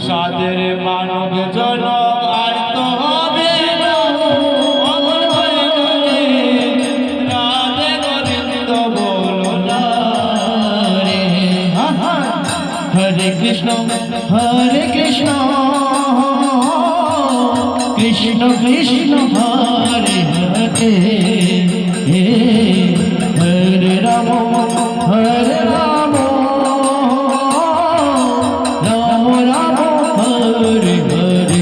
সাদের মানব জনক আর তো হবে না, অমর হয়ে গেলে রাধে গোবিন্দ বলো না রে। হরে কৃষ্ণ হরে কৃষ্ণ কৃষ্ণ কৃষ্ণ হরে হরে হরে রাম হরে রাম রাম রাম হরে হরে।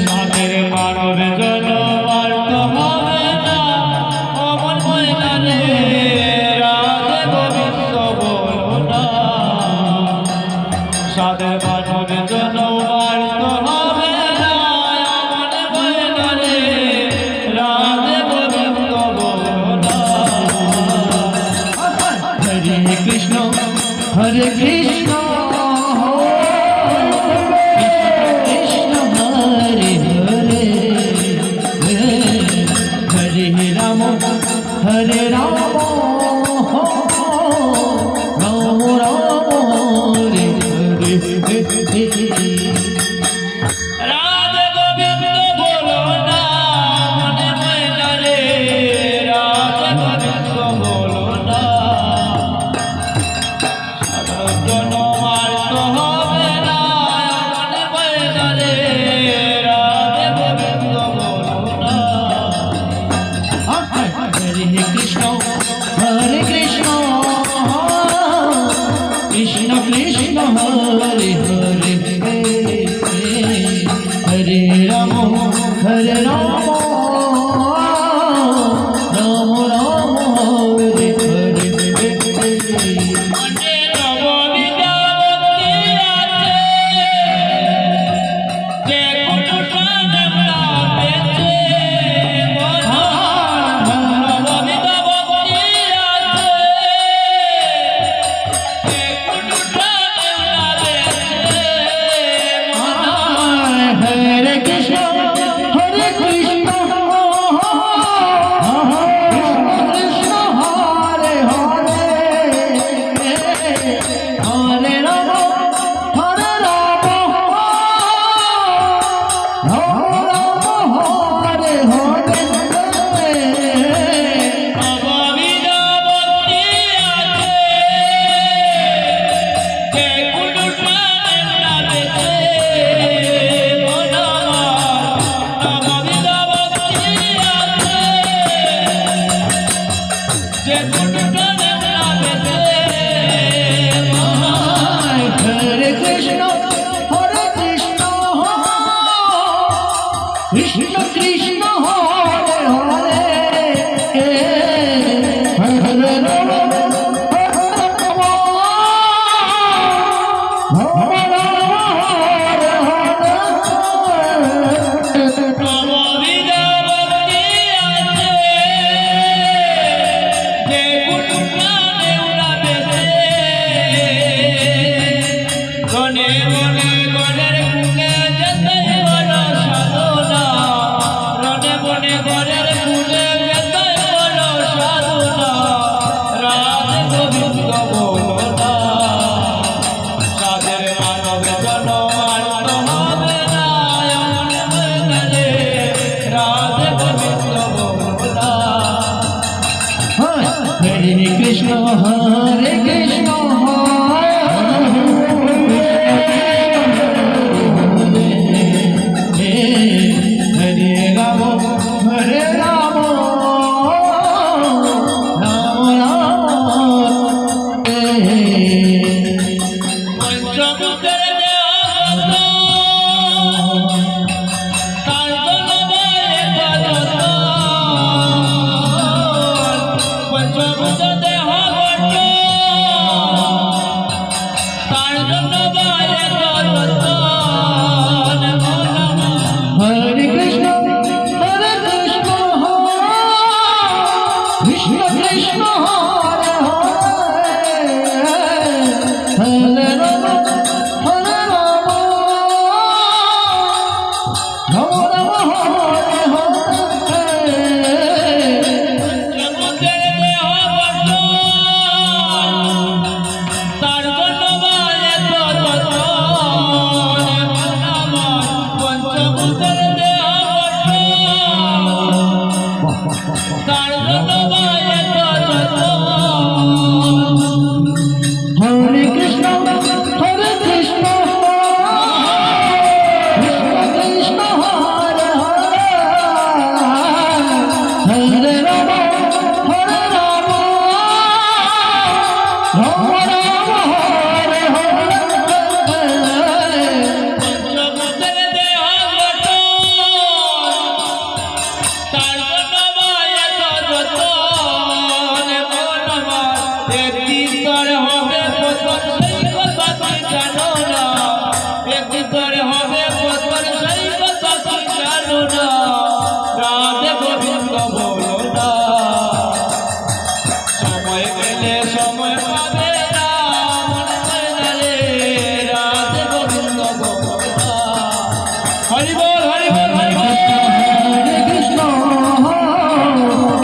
সাদের মানব জনক আর তো হবে না, অমর হয়ে গেলে রাধে গোবিন্দ বলো না। সাদের মানব জনক আর তো হবে না, অমর হয়ে গেলে রাধে গোবিন্দ বলো না। হরে কৃষ্ণ হরে কৃষ্ণ কৃষ্ণ হরে হরে হরে রাম হরে রাম রাম রাম হরে হরে। রাধে গোবিন্দ বলো না, মনে হয় না রে রাধে গোবিন্দ বলো না। সাধন জনম আর তো হবে না, মনে হয় না রে রাধে গোবিন্দ বলো না। হরে কৃষ্ণ হরে কৃষ্ণ কৃষ্ণ কৃষ্ণ হরে হরে হরে রাম হরে রাম রাম রাম হরে হরে। মনে নববিধা ভক্তি আছে, যে কোনো প্রাণে পেয়েছে মনো। নববিধা ভক্তি আছে, যে কোনো প্রাণে পেয়েছে মনো। হরে কৃষ্ণ হরে কৃষ্ণ কৃষ্ণ হরে হরে হরে রাম হরে রাম রাম হরে হরে। নববিধা ভক্তি আছে, যে কোনো প্রাণে পেয়েছে মনো। নববিধা ভক্তি আছে, যে কোনো প্রাণে পেয়েছে মনো। হরে কৃষ্ণ হরে কৃষ্ণ কৃষ্ণ কৃষ্ণ হরে হরে হরে রাম হরে রাম হরে হরে। নববিধা ভক্তি আছে, যে কোনো প্রাণে পেয়েছে। গনে গনে গনের কুলে যেতে বড় সাধনা, রনে বনে গনের কুলে যেতে বড় সাধনা। রাধে গোবিন্দ বলো না, সাদের মানব জনম আর তো হবে না, এমন হয়ে গেলে রাধে গোবিন্দ বলো না। হরে কৃষ্ণ হরে কৃষ্ণ হরে রাম হরে রাম রাম রাম। পঞ্চমুখের দেহগত, তার জন্য বলে পদত। পঞ্চমুখের দেহগত, তার জন্য বলে পদত। হরে কৃষ্ণ হরে কৃষ্ণ কৃষ্ণ কৃষ্ণ হরে হরে হরে রাম হরে রাম রাম রাম হরে হরে। পঞ্চভূতের দেহ তার জন্য মায়ের যত হরে কৃষ্ণ হরে কৃষ্ণ কৃষ্ণ কৃষ্ণ হরে হরে হরে রাম হরে রাম রাম রাম হরে হরে পঞ্চভূতের দেহ তার জন্য মায়ের যত একটি তরে হবে পতন সেই কথা তুই জানো না একটি তরে হবে পতন সেই কথা তুই জানো না রাধে গোবিন্দ বলো না সময় পেলে সময় পাবে না মনে হয় না রে রাধে গোবিন্দ বলো না হরি বল হরি বল হরি বল হরে কৃষ্ণ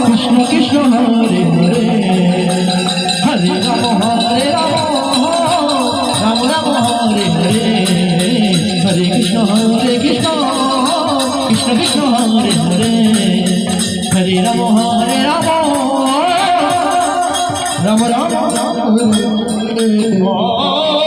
কৃষ্ণ কৃষ্ণ হরে হরে হরে রাম রাম রাম হরে হরে হরে কৃষ্ণ কৃষ্ণ কৃষ্ণ হরে হরে হরে রাম রাম রাম হরে হরে